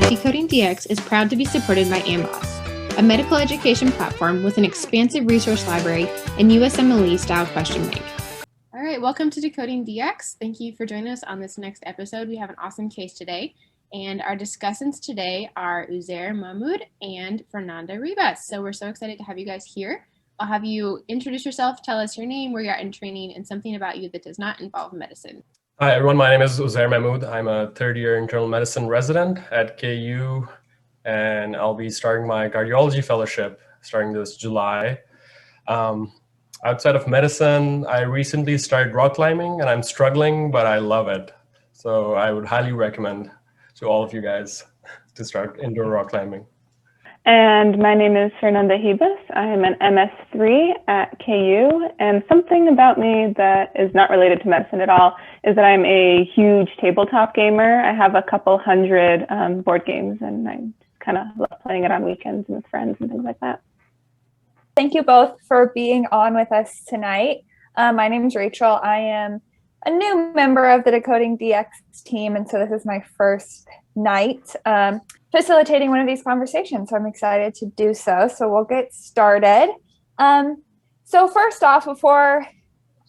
Decoding DX is proud to be supported by AMBOSS, a medical education platform with an expansive resource library and USMLE-style question bank. All right, welcome to Decoding DX. Thank you for joining us on this next episode. We have an awesome case today, and our discussants today are Uzair Mahmoud and Fernanda Rivas. So we're so excited to have you guys here. I'll have you introduce yourself, tell us your name, where you're at in training, and something about you that does not involve medicine. Hi, everyone. My name is Uzair Mahmoud. I'm a third-year internal medicine resident at KU, and I'll be starting my cardiology fellowship starting this July. Outside of medicine, I recently started rock climbing, and I'm struggling, but I love it. So I would highly recommend to all of you guys to start indoor rock climbing. And my name is Fernanda Rivas. I'm an MS3 at KU, and something about me that is not related to medicine at all is that I'm a huge tabletop gamer. I have a couple hundred board games, and I kind of love playing it on weekends and with friends and things like that. Thank you both for being on with us tonight. My name is Rachel. I am a new member of the Decoding DX team, and so this is my first night facilitating one of these conversations, so I'm excited to do so. So we'll get started. So first off, before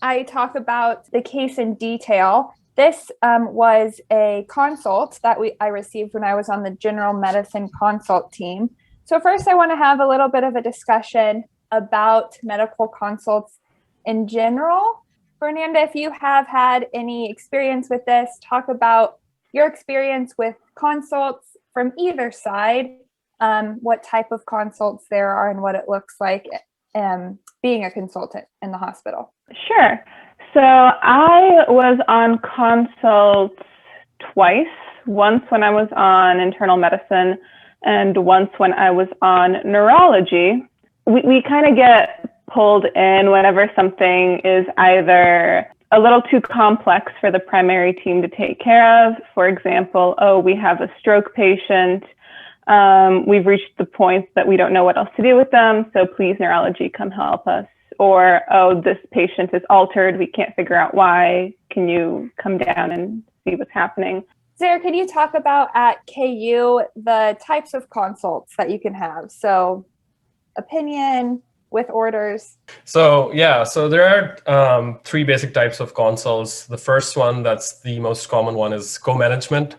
I talk about the case in detail, this was a consult that I received when I was on the general medicine consult team. So first I want to have a little bit of a discussion about medical consults in general. Fernanda, if you have had any experience with this, talk about your experience with consults from either side, what type of consults there are and what it looks like being a consultant in the hospital. Sure. So I was on consults twice, once when I was on internal medicine and once when I was on neurology. We kind of get pulled in whenever something is either a little too complex for the primary team to take care of. For example, oh, we have a stroke patient. We've reached the point that we don't know what else to do with them, so please, neurology, come help us. Or, oh, this patient is altered. We can't figure out why. Can you come down and see what's happening? Sarah, can you talk about at KU the types of consults that you can have? So opinion, with orders? So there are three basic types of consults. The first one, that's the most common one, is co-management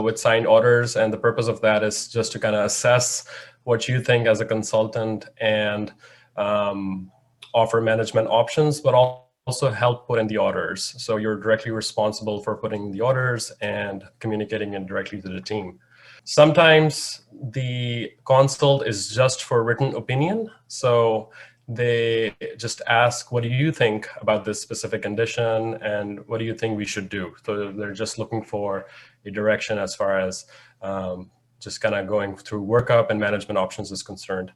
with signed orders. And the purpose of that is just to kind of assess what you think as a consultant and offer management options, but also help put in the orders. So you're directly responsible for putting the orders and communicating it directly to the team. Sometimes the consult is just for written opinion. So they just ask, what do you think about this specific condition? And what do you think we should do? So they're just looking for a direction as far as just kind of going through workup and management options is concerned.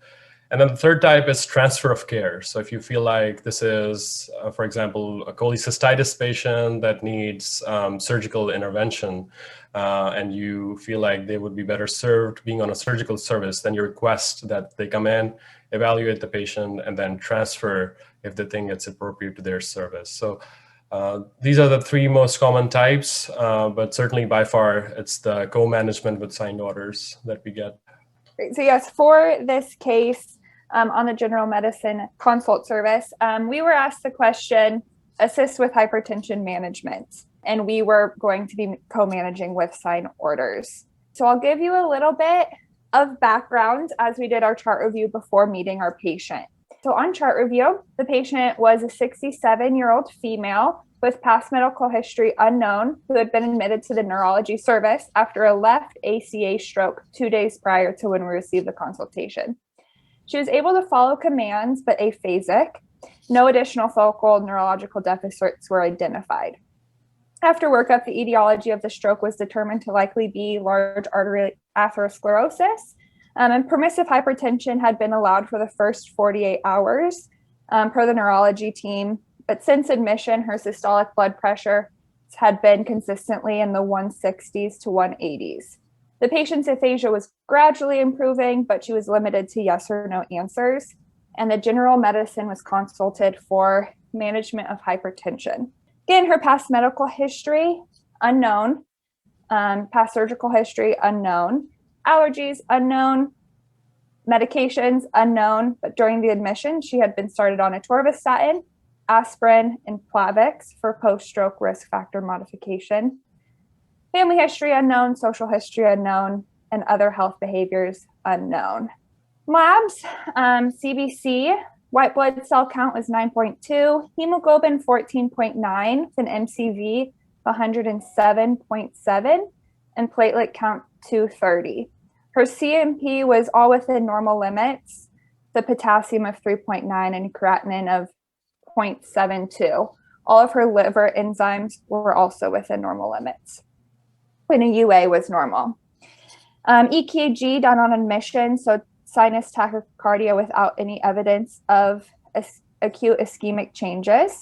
And then the third type is transfer of care. So if you feel like this is, for example, a cholecystitis patient that needs surgical intervention, and you feel like they would be better served being on a surgical service, then you request that they come in, evaluate the patient, and then transfer if they think it's appropriate to their service. So these are the three most common types, but certainly by far it's the co-management with signed orders that we get. Great. So yes, for this case on the general medicine consult service, we were asked the question, assist with hypertension management. And we were going to be co-managing with signed orders. So I'll give you a little bit of background as we did our chart review before meeting our patient. So on chart review, the patient was a 67-year-old female with past medical history unknown who had been admitted to the neurology service after a left ACA stroke 2 days prior to when we received the consultation. She was able to follow commands, but aphasic. No additional focal neurological deficits were identified. After workup, the etiology of the stroke was determined to likely be large artery atherosclerosis, and permissive hypertension had been allowed for the first 48 hours per the neurology team. But since admission, her systolic blood pressure had been consistently in the 160s to 180s. The patient's aphasia was gradually improving, but she was limited to yes or no answers. And the general medicine was consulted for management of hypertension. Again, her past medical history, unknown. Past surgical history, unknown. Allergies, unknown. Medications, unknown. But during the admission, she had been started on atorvastatin, aspirin, and Plavix for post-stroke risk factor modification. Family history, unknown. Social history, unknown. And other health behaviors, unknown. Labs, CBC, white blood cell count was 9.2, hemoglobin 14.9 with an MCV 107.7, and platelet count 230. Her CMP was all within normal limits, the potassium of 3.9 and creatinine of 0.72. All of her liver enzymes were also within normal limits. And a UA was normal. EKG done on admission, so sinus tachycardia without any evidence of acute ischemic changes.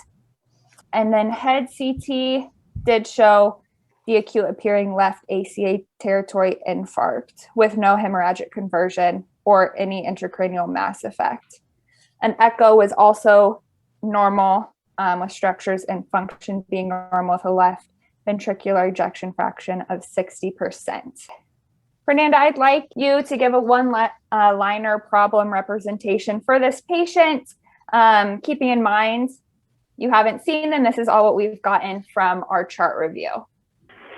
And then head CT did show the acute appearing left ACA territory infarct with no hemorrhagic conversion or any intracranial mass effect. An echo was also normal, with structures and function being normal with a left ventricular ejection fraction of 60%. Fernanda, I'd like you to give a one-liner problem representation for this patient, keeping in mind you haven't seen them. This is all what we've gotten from our chart review.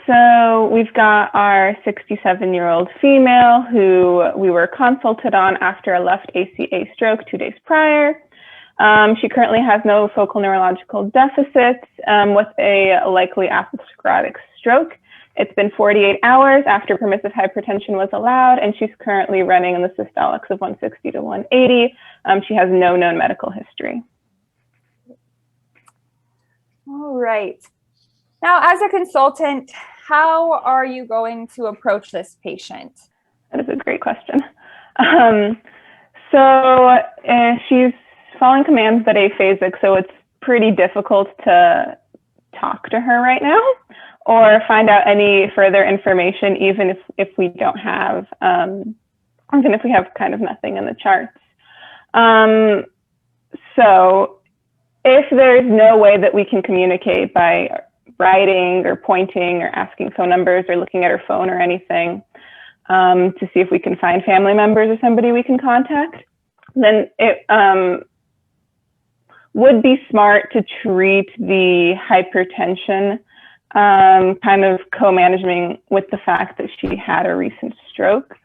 So we've got our 67-year-old female who we were consulted on after a left ACA stroke 2 days prior. She currently has no focal neurological deficits with a likely atherosclerotic stroke. It's been 48 hours after permissive hypertension was allowed, and she's currently running in the systolics of 160 to 180. She has no known medical history. All right. Now, as a consultant, how are you going to approach this patient? That is a great question. She's following commands that aphasic, so it's pretty difficult to talk to her right now or find out any further information, even if we don't have, even if we have kind of nothing in the charts. So if there's no way that we can communicate by writing or pointing or asking phone numbers or looking at her phone or anything to see if we can find family members or somebody we can contact, then it would be smart to treat the hypertension kind of co-managing with the fact that she had a recent stroke,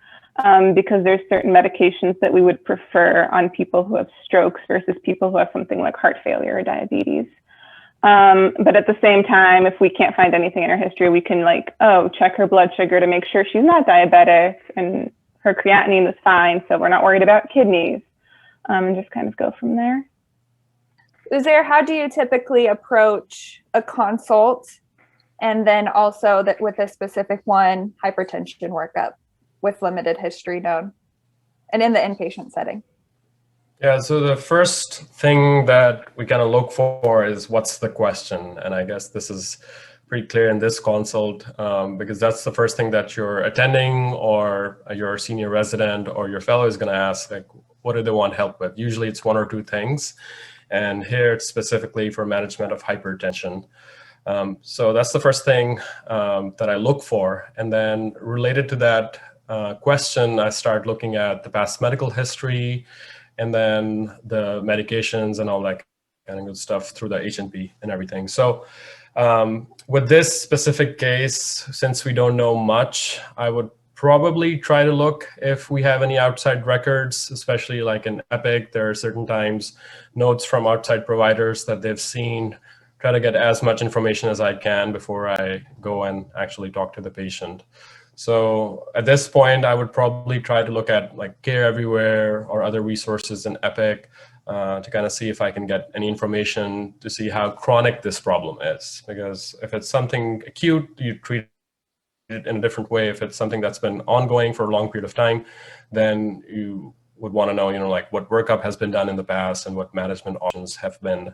because there's certain medications that we would prefer on people who have strokes versus people who have something like heart failure or diabetes. But at the same time, if we can't find anything in her history, we can check her blood sugar to make sure she's not diabetic and her creatinine is fine, so we're not worried about kidneys, and just kind of go from there. Uzair, how do you typically approach a consult and then also that with a specific one, hypertension workup with limited history known and in the inpatient setting? Yeah, so the first thing that we kind of look for is what's the question? And I guess this is pretty clear in this consult because that's the first thing that your attending or your senior resident or your fellow is going to ask, like, what do they want help with? Usually it's one or two things. And here it's specifically for management of hypertension. So that's the first thing that I look for. And then related to that question, I start looking at the past medical history and then the medications and all that kind of good stuff through the H&P and everything. So with this specific case, since we don't know much, I would probably try to look if we have any outside records, especially like in Epic. There are certain times notes from outside providers that they've seen, try to get as much information as I can before I go and actually talk to the patient. So at this point, I would probably try to look at like Care Everywhere or other resources in Epic to kind of see if I can get any information to see how chronic this problem is. Because if it's something acute, you treat it in a different way. If it's something that's been ongoing for a long period of time, then you would want to know, like what workup has been done in the past and what management options have been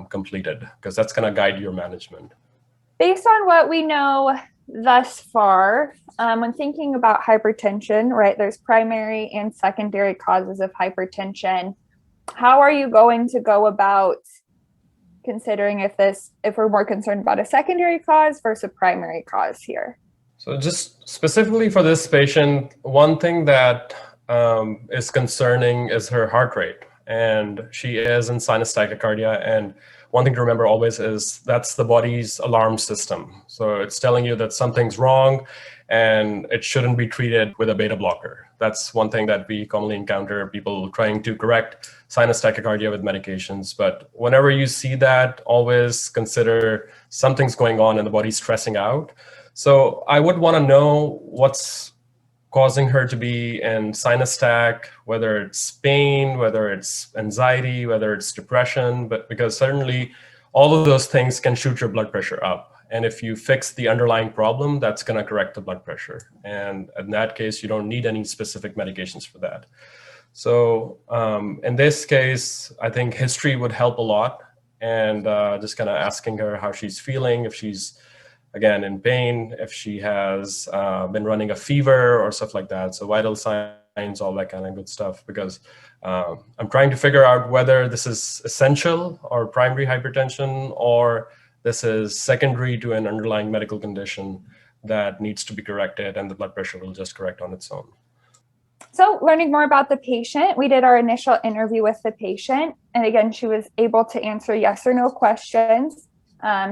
completed, because that's going to guide your management. Based on what we know thus far, when thinking about hypertension, right, there's primary and secondary causes of hypertension. How are you going to go about considering if we're more concerned about a secondary cause versus a primary cause here. So just specifically for this patient, one thing that is concerning is her heart rate, and she is in sinus tachycardia. And one thing to remember always is that's the body's alarm system. So it's telling you that something's wrong and it shouldn't be treated with a beta blocker. That's one thing that we commonly encounter, people trying to correct sinus tachycardia with medications. But whenever you see that, always consider something's going on and the body's stressing out. So I would want to know what's causing her to be in sinus tach, whether it's pain, whether it's anxiety, whether it's depression, but because certainly all of those things can shoot your blood pressure up. And if you fix the underlying problem, that's going to correct the blood pressure. And in that case, you don't need any specific medications for that. So in this case, I think history would help a lot, and just kind of asking her how she's feeling, if she's again in pain, if she has been running a fever or stuff like that. So vital signs, all that kind of good stuff, because I'm trying to figure out whether this is essential or primary hypertension, or this is secondary to an underlying medical condition that needs to be corrected, and the blood pressure will just correct on its own. So learning more about the patient, we did our initial interview with the patient. And again, she was able to answer yes or no questions,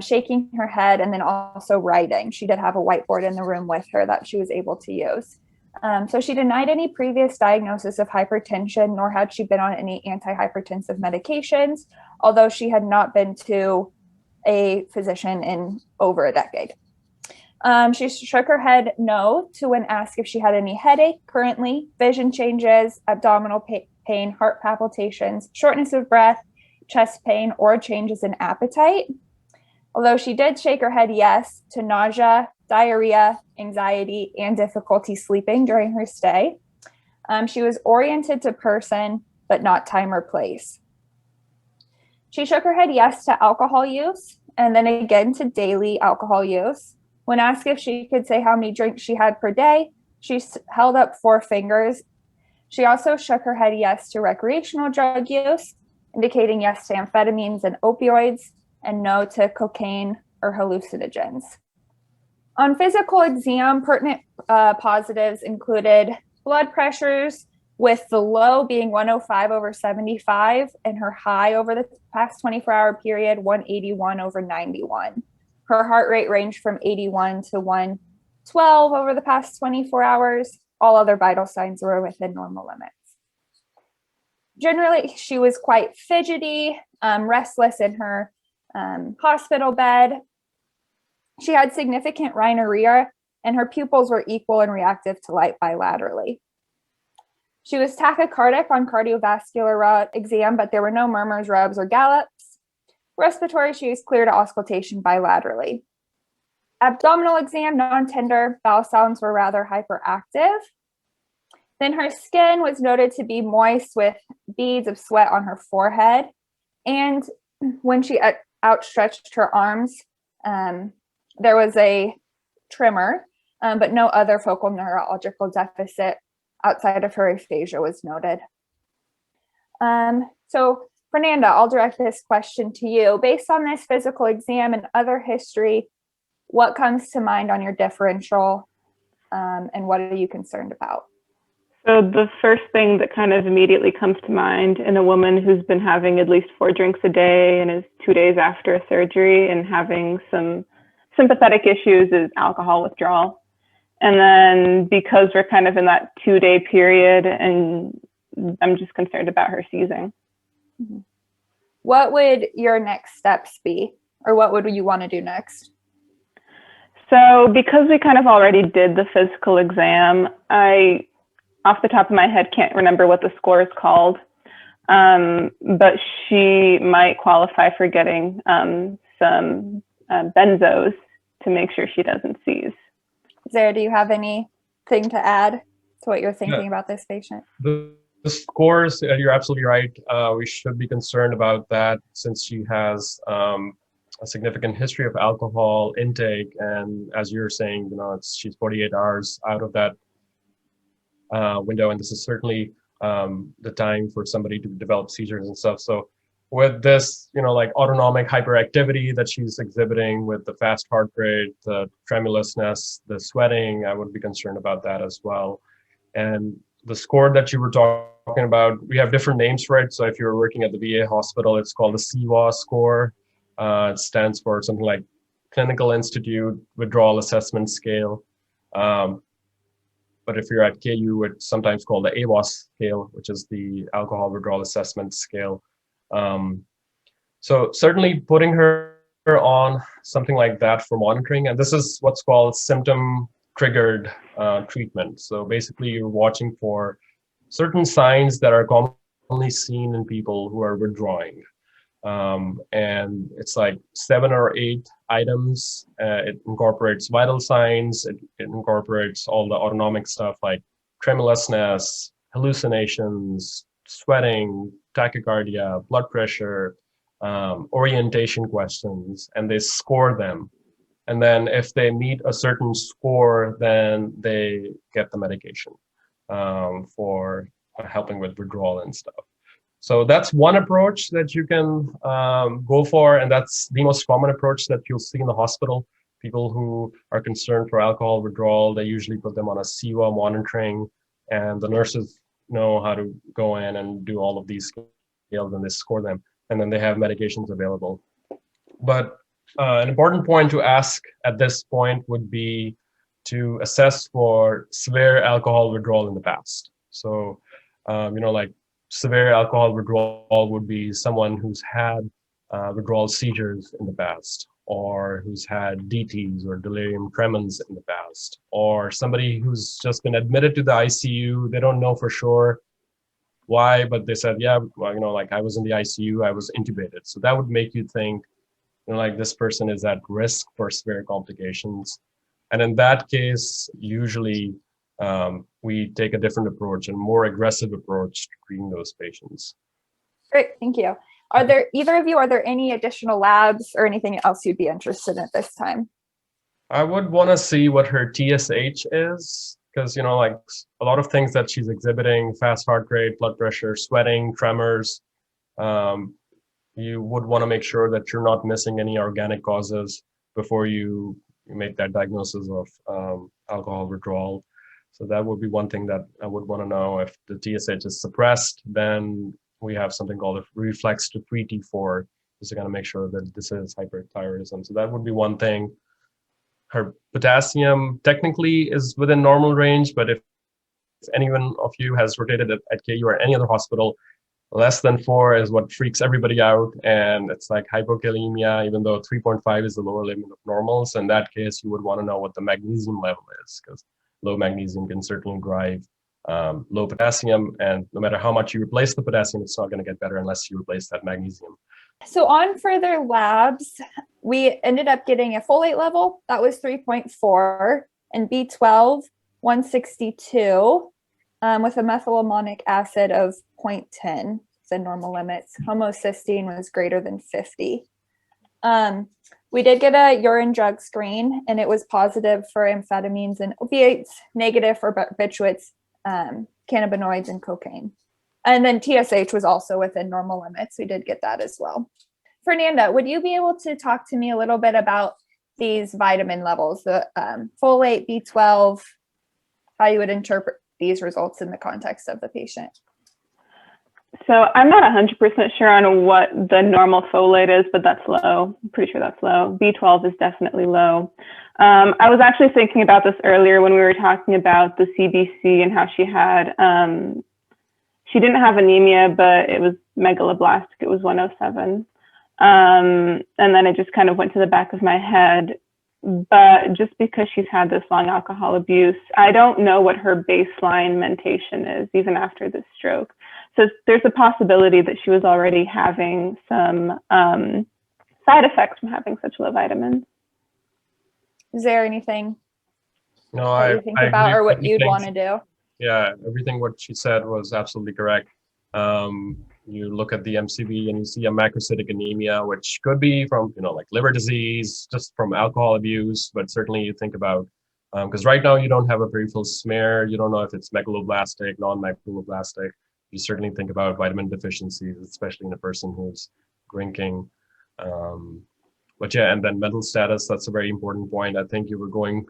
shaking her head, and then also writing. She did have a whiteboard in the room with her that she was able to use. So she denied any previous diagnosis of hypertension, nor had she been on any antihypertensive medications, although she had not been to a physician in over a decade. She shook her head no to when asked if she had any headache currently, vision changes, abdominal pain, heart palpitations, shortness of breath, chest pain, or changes in appetite. Although she did shake her head yes to nausea, diarrhea, anxiety, and difficulty sleeping during her stay. She was oriented to person, but not time or place. She shook her head yes to alcohol use, and then again to daily alcohol use. When asked if she could say how many drinks she had per day, she held up 4 fingers. She also shook her head yes to recreational drug use, indicating yes to amphetamines and opioids, and no to cocaine or hallucinogens. On physical exam, pertinent positives included blood pressures, with the low being 105/75 and her high over the past 24-hour period, 181/91. Her heart rate ranged from 81 to 112 over the past 24 hours. All other vital signs were within normal limits. Generally, she was quite fidgety, restless in her hospital bed. She had significant rhinorrhea, and her pupils were equal and reactive to light bilaterally. She was tachycardic on cardiovascular exam, but there were no murmurs, rubs, or gallops. Respiratory, she was clear to auscultation bilaterally. Abdominal exam, non-tender, bowel sounds were rather hyperactive. Then her skin was noted to be moist with beads of sweat on her forehead. And when she outstretched her arms, there was a tremor, but no other focal neurological deficit outside of her aphasia was noted. So Fernanda, I'll direct this question to you. Based on this physical exam and other history, what comes to mind on your differential, and what are you concerned about? So the first thing that kind of immediately comes to mind in a woman who's been having at least 4 drinks a day and is 2 days after a surgery and having some sympathetic issues is alcohol withdrawal. And then because we're kind of in that 2-day period, and I'm just concerned about her seizing. Mm-hmm. What would your next steps be, or what would you want to do next? So because we kind of already did the physical exam, I, off the top of my head, can't remember what the score is called, but she might qualify for getting some benzos to make sure she doesn't seize. Zara, do you have anything to add to what you're thinking about this patient? The scores, you're absolutely right. We should be concerned about that since she has a significant history of alcohol intake. And as you're saying, she's 48 hours out of that window. And this is certainly the time for somebody to develop seizures and stuff. So with this, like autonomic hyperactivity that she's exhibiting with the fast heart rate, the tremulousness, the sweating, I would be concerned about that as well. And the score that you were talking about, we have different names for it. So if you're working at the VA hospital, it's called the CWA score. It stands for something like Clinical Institute Withdrawal Assessment Scale. But if you're at KU, it's sometimes called the AWAS scale, which is the Alcohol Withdrawal Assessment Scale. So certainly putting her on something like that for monitoring, and this is what's called symptom triggered treatment. So basically you're watching for certain signs that are commonly seen in people who are withdrawing. And it's like 7 or 8 items. It incorporates vital signs. It incorporates all the autonomic stuff like tremulousness, hallucinations, sweating, tachycardia, blood pressure, orientation questions, and they score them. And then if they meet a certain score, then they get the medication for helping with withdrawal and stuff. So that's one approach that you can go for, and that's the most common approach that you'll see in the hospital. People who are concerned for alcohol withdrawal, they usually put them on a CWA monitoring, and the nurses know how to go in and do all of these scales, and they score them, and then they have medications available. But an important point to ask at this point would be to assess for severe alcohol withdrawal in the past. So, like severe alcohol withdrawal would be someone who's had withdrawal seizures in the past, or who's had DTs or delirium tremens in the past, or somebody who's just been admitted to the ICU. They don't know for sure why, but they said, yeah, well, like I was in the ICU, I was intubated. So that would make you think, like this person is at risk for severe complications. And in that case, usually we take a different approach, and more aggressive approach to treating those patients. Great, thank you. Are there any additional labs or anything else you'd be interested in at this time? I would want to see what her TSH is, because like a lot of things that she's exhibiting, fast heart rate, blood pressure, sweating, tremors, you would want to make sure that you're not missing any organic causes before you make that diagnosis of alcohol withdrawal. So that would be one thing that I would want to know. If the TSH is suppressed, then we have something called a reflex to free T4, just to kind of make sure that this is hyperthyroidism. So that would be one thing. Her potassium technically is within normal range, but if anyone of you has rotated at KU or any other hospital, less than 4 is what freaks everybody out, and it's like hypokalemia, even though 3.5 is the lower limit of normal. So in that case, you would want to know what the magnesium level is, because low magnesium can certainly drive low potassium, and no matter how much you replace the potassium, it's not going to get better unless you replace that magnesium. So on further labs, we ended up getting a folate level that was 3.4 and B12 162 with a methylamonic acid of 0.10, the normal limits. Homocysteine was greater than 50. We did get a urine drug screen, and it was positive for amphetamines and opiates, negative for barbiturates, cannabinoids, and cocaine. And then TSH was also within normal limits. We did get that as well. Fernanda, would you be able to talk to me a little bit about these vitamin levels, the folate, B12, how you would interpret these results in the context of the patient? So I'm not 100% sure on what the normal folate is, but that's low. I'm pretty sure that's low. B12 is definitely low. I was actually thinking about this earlier when we were talking about the CBC and how she had, she didn't have anemia, but it was megaloblastic. It was 107. And then it just kind of went to the back of my head. But just because she's had this long alcohol abuse, I don't know what her baseline mentation is, even after this stroke. So there's a possibility that she was already having some side effects from having such low vitamins. Is there anything that you think about or what you'd want to do? Yeah, everything what she said was absolutely correct. You look at the MCV and you see a macrocytic anemia, which could be from, like liver disease, just from alcohol abuse, but certainly you think about, because right now you don't have a peripheral smear. You don't know if it's megaloblastic, non-megaloblastic. you certainly think about vitamin deficiencies, especially in a person who's drinking. But yeah, and then mental status, that's a very important point. I think you were going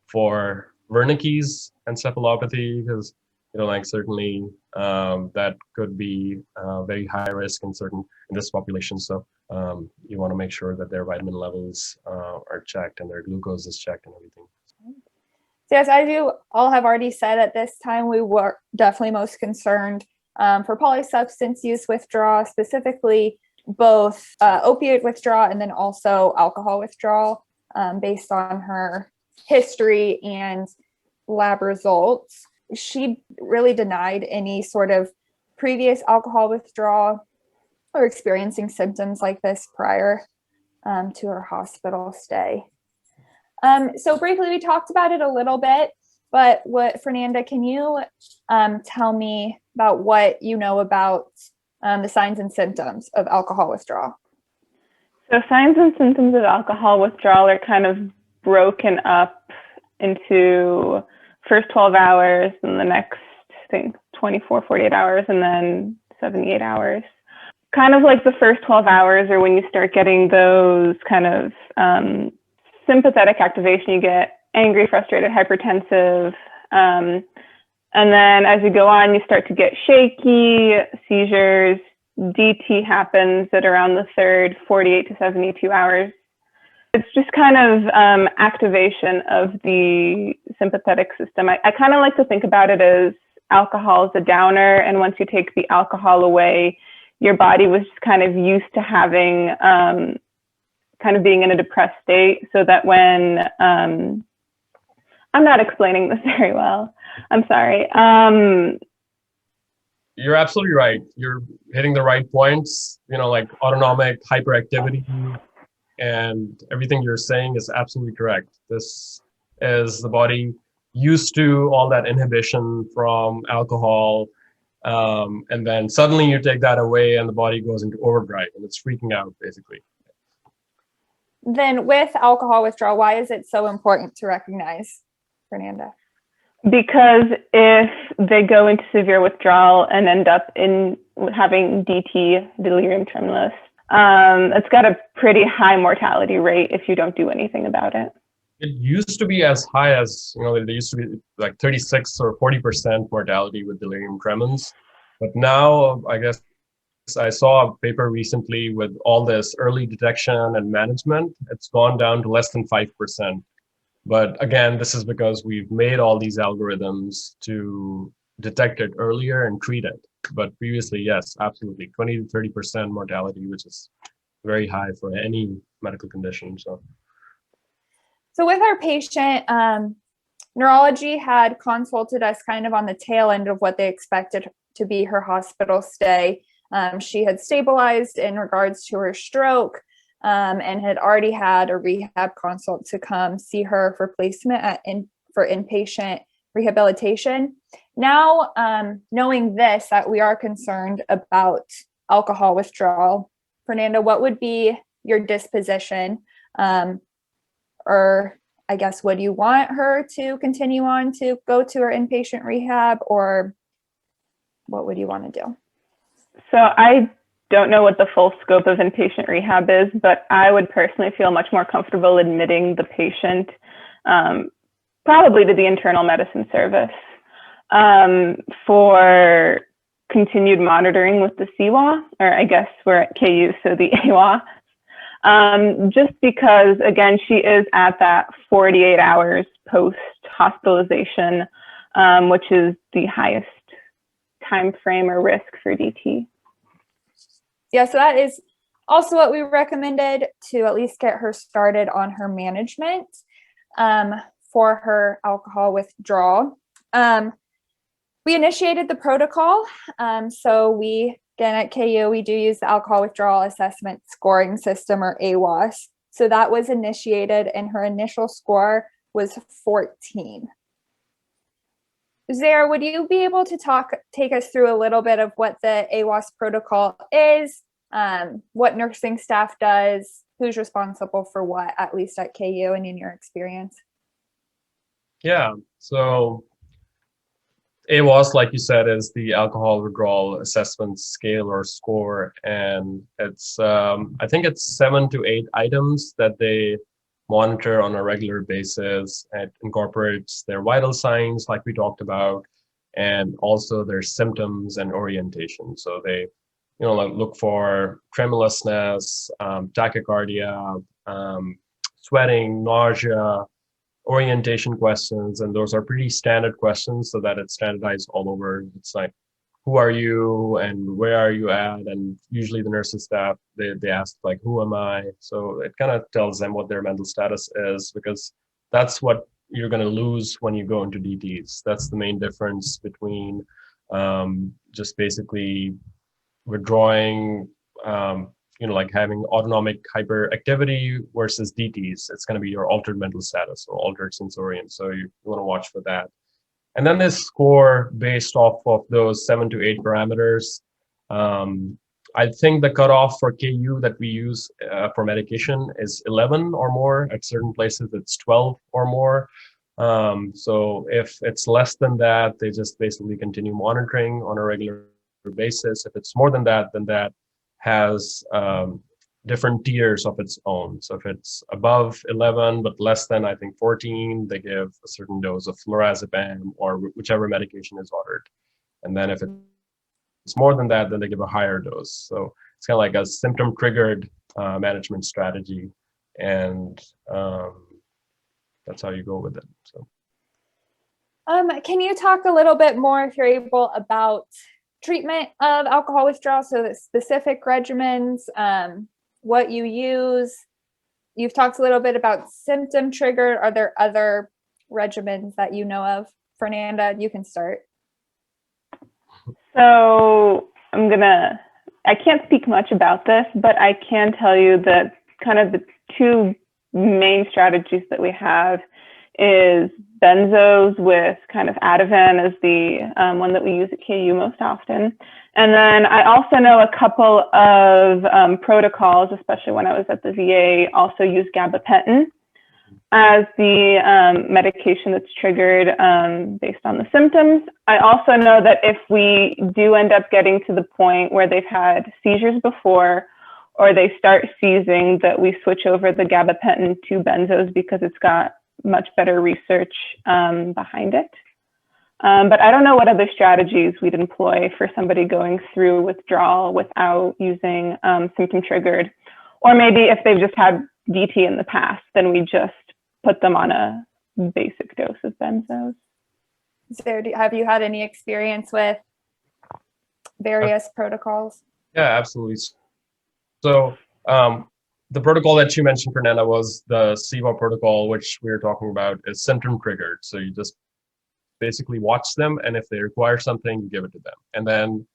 for Wernicke's encephalopathy because, like certainly that could be very high risk in this population. So you want to make sure that their vitamin levels are checked and their glucose is checked and everything. So yes, as you all have already said, at this time we were definitely most concerned for polysubstance use withdrawal, specifically both opioid withdrawal and then also alcohol withdrawal, based on her history and lab results. She really denied any sort of previous alcohol withdrawal or experiencing symptoms like this prior to her hospital stay. So briefly, we talked about it a little bit, but Fernanda, can you tell me about what you know about the signs and symptoms of alcohol withdrawal? So signs and symptoms of alcohol withdrawal are kind of broken up into first 12 hours and the next, I think, 24, 48 hours, and then 78 hours. Kind of like the first 12 hours are when you start getting those kind of sympathetic activation. You get angry, frustrated, hypertensive. And then as you go on, you start to get shaky, seizures. DT happens at around the third 48 to 72 hours. It's just kind of activation of the sympathetic system. I kind of like to think about it as alcohol is a downer. And once you take the alcohol away, your body was just kind of used to having kind of being in a depressed state, so that when I'm not explaining this very well. I'm sorry. You're absolutely right. You're hitting the right points, like autonomic hyperactivity, and everything you're saying is absolutely correct. This is the body used to all that inhibition from alcohol, and then suddenly you take that away and the body goes into overdrive and it's freaking out, basically. Then with alcohol withdrawal, why is it so important to recognize, Fernanda? Because if they go into severe withdrawal and end up in having DT, delirium tremens, it's got a pretty high mortality rate if you don't do anything about it. It used to be as high as, there used to be like 36 or 40% mortality with delirium tremens. But now, I guess, I saw a paper recently with all this early detection and management. It's gone down to less than 5%. But again, this is because we've made all these algorithms to detect it earlier and treat it. But previously, yes, absolutely, 20 to 30% mortality, which is very high for any medical condition. So with our patient, neurology had consulted us kind of on the tail end of what they expected to be her hospital stay. She had stabilized in regards to her stroke, and had already had a rehab consult to come see her for placement for inpatient rehabilitation. Now, knowing this, that we are concerned about alcohol withdrawal, Fernanda, what would be your disposition? Or I guess, would you want her to continue on to go to her inpatient rehab, or what would you want to do? So I don't know what the full scope of inpatient rehab is, but I would personally feel much more comfortable admitting the patient probably to the internal medicine service for continued monitoring with the CWA, or I guess we're at KU, so the AWA. Just because, again, she is at that 48 hours post-hospitalization, which is the highest time frame or risk for DT. Yeah, so that is also what we recommended, to at least get her started on her management for her alcohol withdrawal. We initiated the protocol. So we, again, at KU, we do use the Alcohol Withdrawal Assessment Scoring System, or AWAS. So that was initiated, and her initial score was 14. Zara, would you be able to take us through a little bit of what the AWAS protocol is, what nursing staff does, who's responsible for what, at least at KU and in your experience? Yeah, so AWAS, like you said, is the alcohol withdrawal assessment scale or score, and it's I think it's 7 to 8 items that they monitor on a regular basis. It incorporates their vital signs, like we talked about, and also their symptoms and orientation. So they, like look for tremulousness, tachycardia, sweating, nausea, orientation questions, and those are pretty standard questions so that it's standardized all over. It's like, who are you and where are you at? And usually the nursing staff, they ask like, who am I? So it kind of tells them what their mental status is, because that's what you're going to lose when you go into DTs. That's the main difference between just basically withdrawing, like having autonomic hyperactivity versus DTs. It's going to be your altered mental status or altered sensorium. So you want to watch for that. And then this score based off of those 7 to 8 parameters. I think the cutoff for KU that we use for medication is 11 or more. At certain places, it's 12 or more. So if it's less than that, they just basically continue monitoring on a regular basis. If it's more than that, then that has different tiers of its own. So if it's above 11 but less than, I think, 14, they give a certain dose of lorazepam or whichever medication is ordered. And then if it's more than that, then they give a higher dose. So it's kind of like a symptom triggered management strategy, and that's how you go with it. So can you talk a little bit more, if you're able, about treatment of alcohol withdrawal? So the specific regimens, what you use. You've talked a little bit about symptom triggered. Are there other regimens that you know of? Fernanda, you can start. So I can't speak much about this, but I can tell you that kind of the two main strategies that we have is benzos with kind of Ativan as the one that we use at KU most often. And then I also know a couple of protocols, especially when I was at the VA, also use gabapentin as the medication that's triggered based on the symptoms. I also know that if we do end up getting to the point where they've had seizures before or they start seizing, that we switch over the gabapentin to benzos because it's got much better research behind it. But I don't know what other strategies we'd employ for somebody going through withdrawal without using symptom triggered, or maybe if they've just had DT in the past, then we just put them on a basic dose of benzos. So have you had any experience with various protocols? Yeah, absolutely. So the protocol that you mentioned, Fernanda, was the SIVA protocol, which we were talking about, is symptom triggered. So you just basically watch them, and if they require something, you give it to them. And then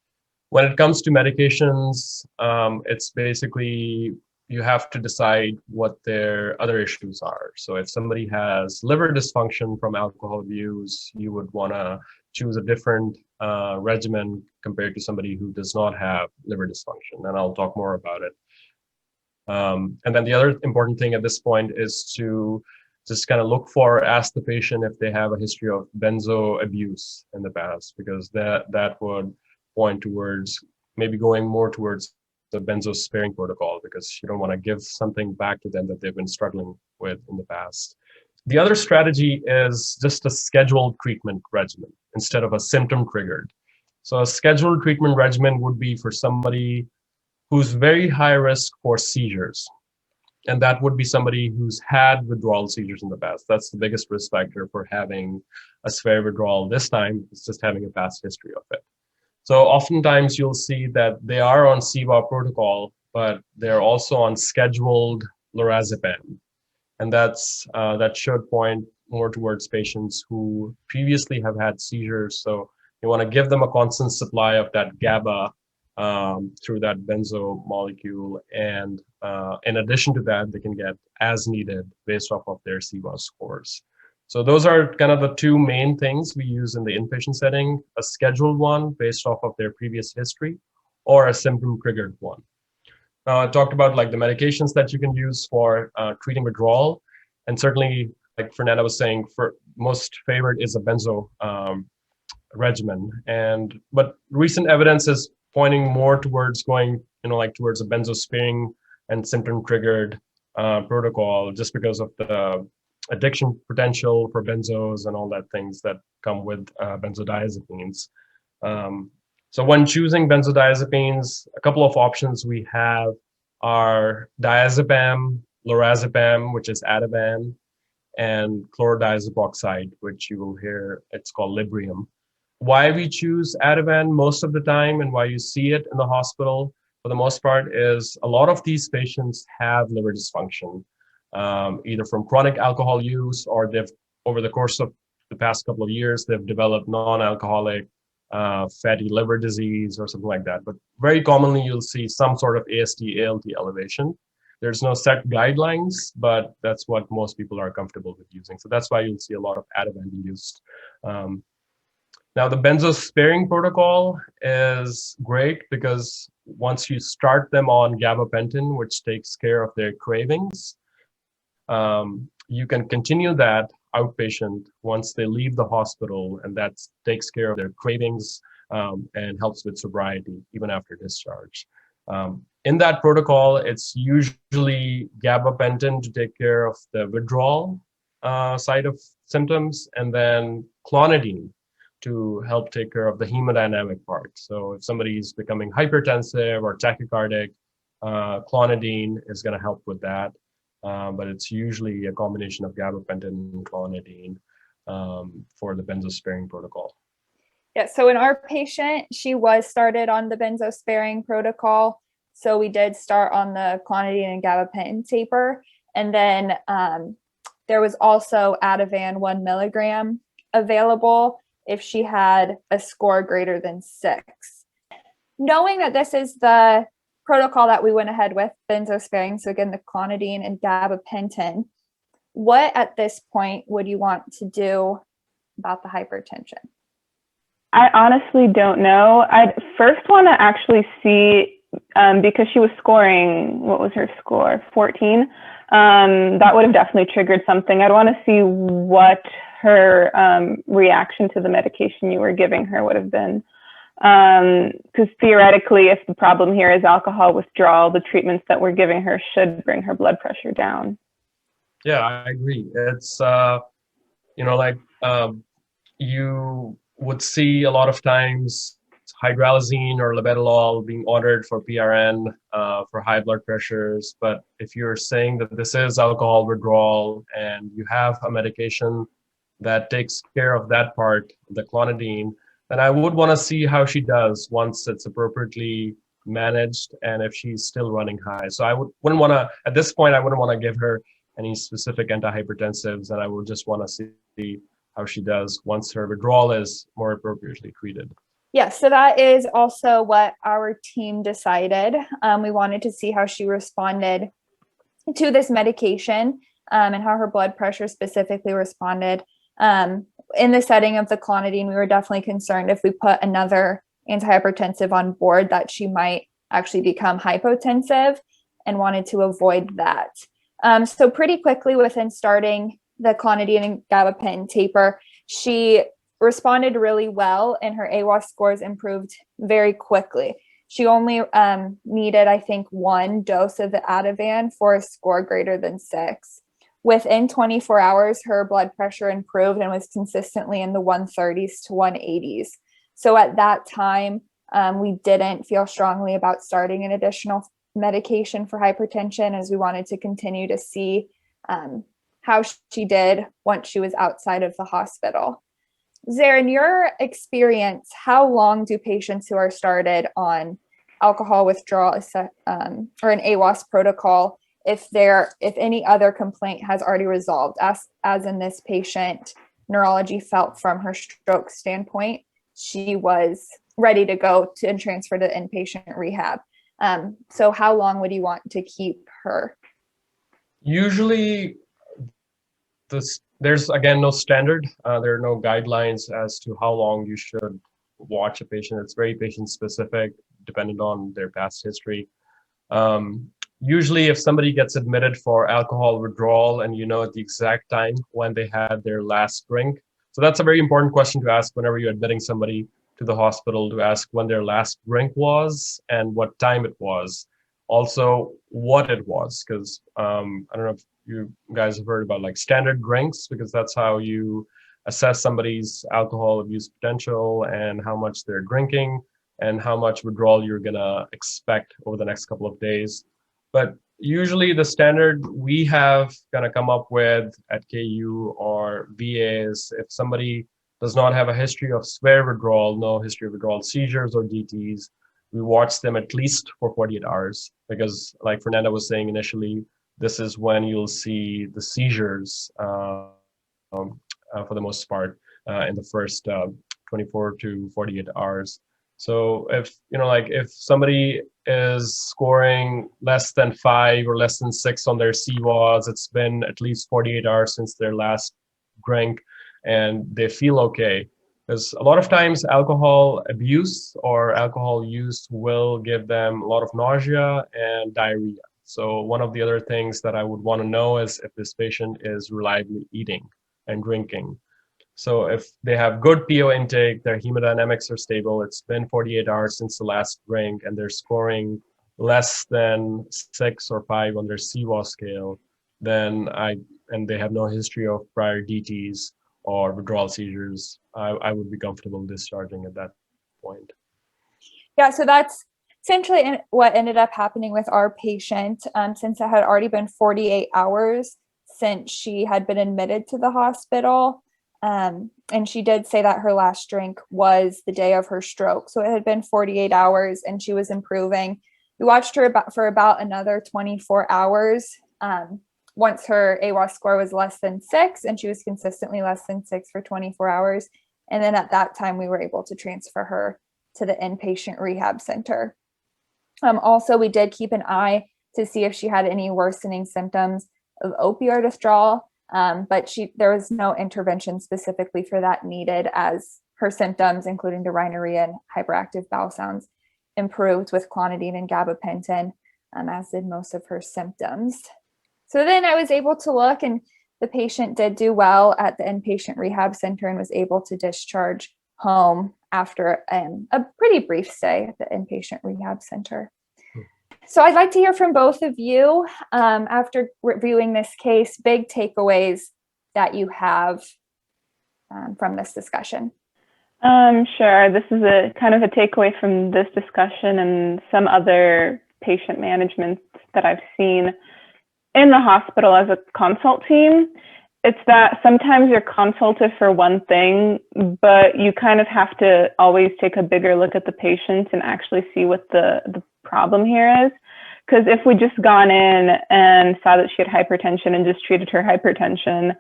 when it comes to medications, it's basically you have to decide what their other issues are. So if somebody has liver dysfunction from alcohol abuse, you would want to choose a different regimen compared to somebody who does not have liver dysfunction. And I'll talk more about it. And then the other important thing at this point is to just kind of ask the patient if they have a history of benzo abuse in the past, because that would point towards maybe going more towards the benzo sparing protocol, because you don't want to give something back to them that they've been struggling with in the past. The other strategy is just a scheduled treatment regimen instead of a symptom triggered. So a scheduled treatment regimen would be for somebody who's very high risk for seizures. And that would be somebody who's had withdrawal seizures in the past. That's the biggest risk factor for having a severe withdrawal this time. It's just having a past history of it. So oftentimes you'll see that they are on SIVA protocol, but they're also on scheduled lorazepam. And that should point more towards patients who previously have had seizures. So you want to give them a constant supply of that GABA through that benzo molecule. And in addition to that, they can get as needed based off of their SIVA scores. So those are kind of the two main things we use in the inpatient setting: a scheduled one based off of their previous history, or a symptom triggered one. Now, I talked about like the medications that you can use for treating withdrawal, and certainly, like Fernanda was saying, for most favored is a benzo regimen. But recent evidence is pointing more towards going, like towards a benzo-sparing and symptom-triggered protocol, just because of the addiction potential for benzos and all that things that come with benzodiazepines. So when choosing benzodiazepines, a couple of options we have are diazepam, lorazepam, which is Ativan, and chlorodiazepoxide, which you will hear, it's called Librium. Why we choose Ativan most of the time and why you see it in the hospital for the most part is a lot of these patients have liver dysfunction, either from chronic alcohol use or they've, over the course of the past couple of years, they've developed non-alcoholic fatty liver disease or something like that. But very commonly, you'll see some sort of AST, ALT elevation. There's no set guidelines, but that's what most people are comfortable with using. So that's why you'll see a lot of Ativan used. Now, the benzo-sparing protocol is great because once you start them on gabapentin, which takes care of their cravings, you can continue that outpatient once they leave the hospital, and that takes care of their cravings and helps with sobriety even after discharge. In that protocol, it's usually gabapentin to take care of the withdrawal side of symptoms, and then clonidine to help take care of the hemodynamic part. So if somebody is becoming hypertensive or tachycardic, clonidine is going to help with that. But it's usually a combination of gabapentin and clonidine for the benzo-sparing protocol. Yeah, so in our patient, she was started on the benzo-sparing protocol. So we did start on the clonidine and gabapentin taper. And then there was also Ativan 1 milligram available if she had a score greater than 6. Knowing that this is the protocol that we went ahead with, benzo-sparing, so again, the clonidine and gabapentin, what at this point would you want to do about the hypertension? I honestly don't know. I'd first want to actually see, because she was scoring, what was her score? 14. That would have definitely triggered something. I'd want to see what her reaction to the medication you were giving her would have been. Because theoretically, if the problem here is alcohol withdrawal, the treatments that we're giving her should bring her blood pressure down. Yeah, I agree. It's, you would see a lot of times hydralazine or labetalol being ordered for PRN for high blood pressures. But if you're saying that this is alcohol withdrawal and you have a medication that takes care of that part, the clonidine, then I would want to see how she does once it's appropriately managed and if she's still running high. So I wouldn't want to, at this point, I wouldn't want to give her any specific antihypertensives, and I would just want to see how she does once her withdrawal is more appropriately treated. Yeah, so that is also what our team decided. We wanted to see how she responded to this medication and how her blood pressure specifically responded. In the setting of the clonidine, we were definitely concerned if we put another antihypertensive on board that she might actually become hypotensive, and wanted to avoid that. So pretty quickly within starting the clonidine and gabapentin taper, she responded really well and her AWAS scores improved very quickly. She only needed, I think, 1 dose of the Ativan for a score greater than 6. Within 24 hours, her blood pressure improved and was consistently in the 130s to 180s. So at that time, we didn't feel strongly about starting an additional medication for hypertension, as we wanted to continue to see how she did once she was outside of the hospital. Zara, in your experience, how long do patients who are started on alcohol withdrawal or an AWAS protocol, if any other complaint has already resolved, as in this patient, neurology felt from her stroke standpoint, she was ready to go and transfer to inpatient rehab. So how long would you want to keep her? Usually, there's, again, no standard. There are no guidelines as to how long you should watch a patient. It's very patient specific, depending on their past history. Usually, if somebody gets admitted for alcohol withdrawal and you know at the exact time when they had their last drink, So that's a very important question to ask whenever you're admitting somebody to the hospital, to ask when their last drink was and what time it was. Also, what it was, because I don't know if you guys have heard about like standard drinks, because that's how you assess somebody's alcohol abuse potential and how much they're drinking and how much withdrawal you're gonna expect over the next couple of days. But usually the standard we have kind of come up with at KU or VA is if somebody does not have a history of severe withdrawal, no history of withdrawal seizures or DTs, we watch them at least for 48 hours, because like Fernanda was saying initially, this is when you'll see the seizures for the most part in the first 24 to 48 hours. So if, like if somebody is scoring less than 5 or less than 6 on their CWAS, it's been at least 48 hours since their last drink and they feel okay. Because a lot of times alcohol abuse or alcohol use will give them a lot of nausea and diarrhea. So one of the other things that I would want to know is if this patient is reliably eating and drinking. So if they have good PO intake, their hemodynamics are stable, it's been 48 hours since the last drink, and they're scoring less than 6 or 5 on their CWAS scale, then and they have no history of prior DTs or withdrawal seizures, I would be comfortable discharging at that point. Yeah, so that's essentially what ended up happening with our patient, since it had already been 48 hours since she had been admitted to the hospital. And she did say that her last drink was the day of her stroke. So it had been 48 hours and she was improving. We watched her for about another 24 hours. Once her AWAS score was less than 6, and she was consistently less than 6 for 24 hours. And then at that time, we were able to transfer her to the inpatient rehab center. Also, we did keep an eye to see if she had any worsening symptoms of opioid withdrawal. But there was no intervention specifically for that needed, as her symptoms, including the rhinorrhea and hyperactive bowel sounds, improved with clonidine and gabapentin, as did most of her symptoms. So then I was able to look, and the patient did do well at the inpatient rehab center and was able to discharge home after a pretty brief stay at the inpatient rehab center. So I'd like to hear from both of you after reviewing this case, big takeaways that you have from this discussion. Sure. This is a kind of a takeaway from this discussion and some other patient management that I've seen in the hospital as a consult team. It's that sometimes you're consulted for one thing, but you kind of have to always take a bigger look at the patient and actually see what the problem here is. Because if we just gone in and saw that she had hypertension and just treated her hypertension,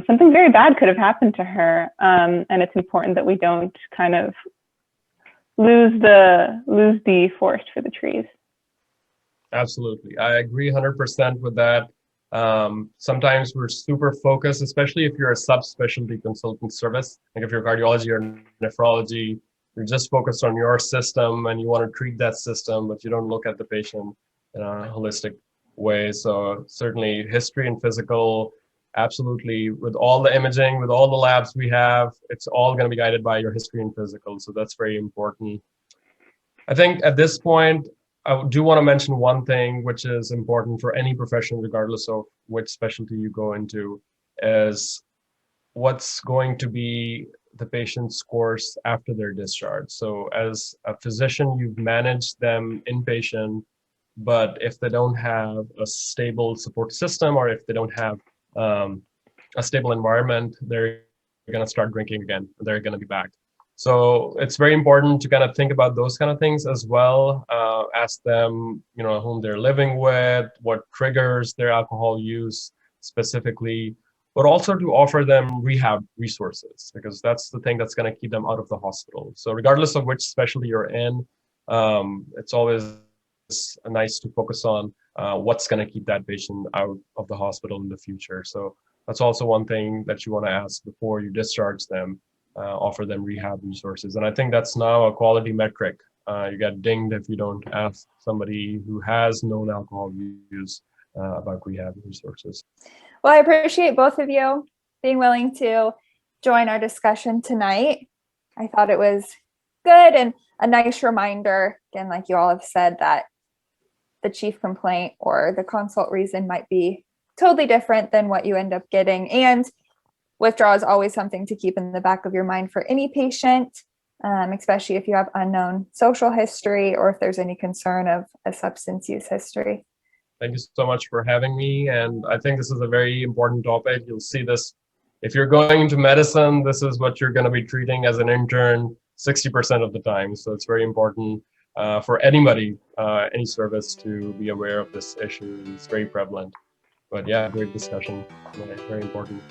something very bad could have happened to her. And it's important that we don't kind of lose the forest for the trees. Absolutely. I agree 100% with that. Sometimes we're super focused, especially if you're a subspecialty consultant service. Like if you're cardiology or nephrology, you're just focused on your system and you want to treat that system, but you don't look at the patient in a holistic way. So certainly history and physical, absolutely. With all the imaging, with all the labs we have, it's all going to be guided by your history and physical. So that's very important. I think at this point, I do want to mention one thing which is important for any profession, regardless of which specialty you go into, is what's going to be the patient's course after their discharge. So as a physician, you've managed them inpatient, but if they don't have a stable support system or if they don't have a stable environment, they're going to start drinking again. They're going to be back. So it's very important to kind of think about those kind of things as well. Ask them, whom they're living with, what triggers their alcohol use specifically, but also to offer them rehab resources, because that's the thing that's going to keep them out of the hospital. So regardless of which specialty you're in, it's always nice to focus on what's going to keep that patient out of the hospital in the future. So that's also one thing that you want to ask before you discharge them. Offer them rehab resources. And I think that's now a quality metric. You get dinged if you don't ask somebody who has known alcohol use about rehab resources. Well, I appreciate both of you being willing to join our discussion tonight. I thought it was good and a nice reminder, again, like you all have said, that the chief complaint or the consult reason might be totally different than what you end up getting. And withdrawal is always something to keep in the back of your mind for any patient, especially if you have unknown social history or if there's any concern of a substance use history. Thank you so much for having me. And I think this is a very important topic. You'll see this. If you're going into medicine, this is what you're going to be treating as an intern 60% of the time. So it's very important for anybody, any service, to be aware of this issue. It's very prevalent. But yeah, great discussion. Very important.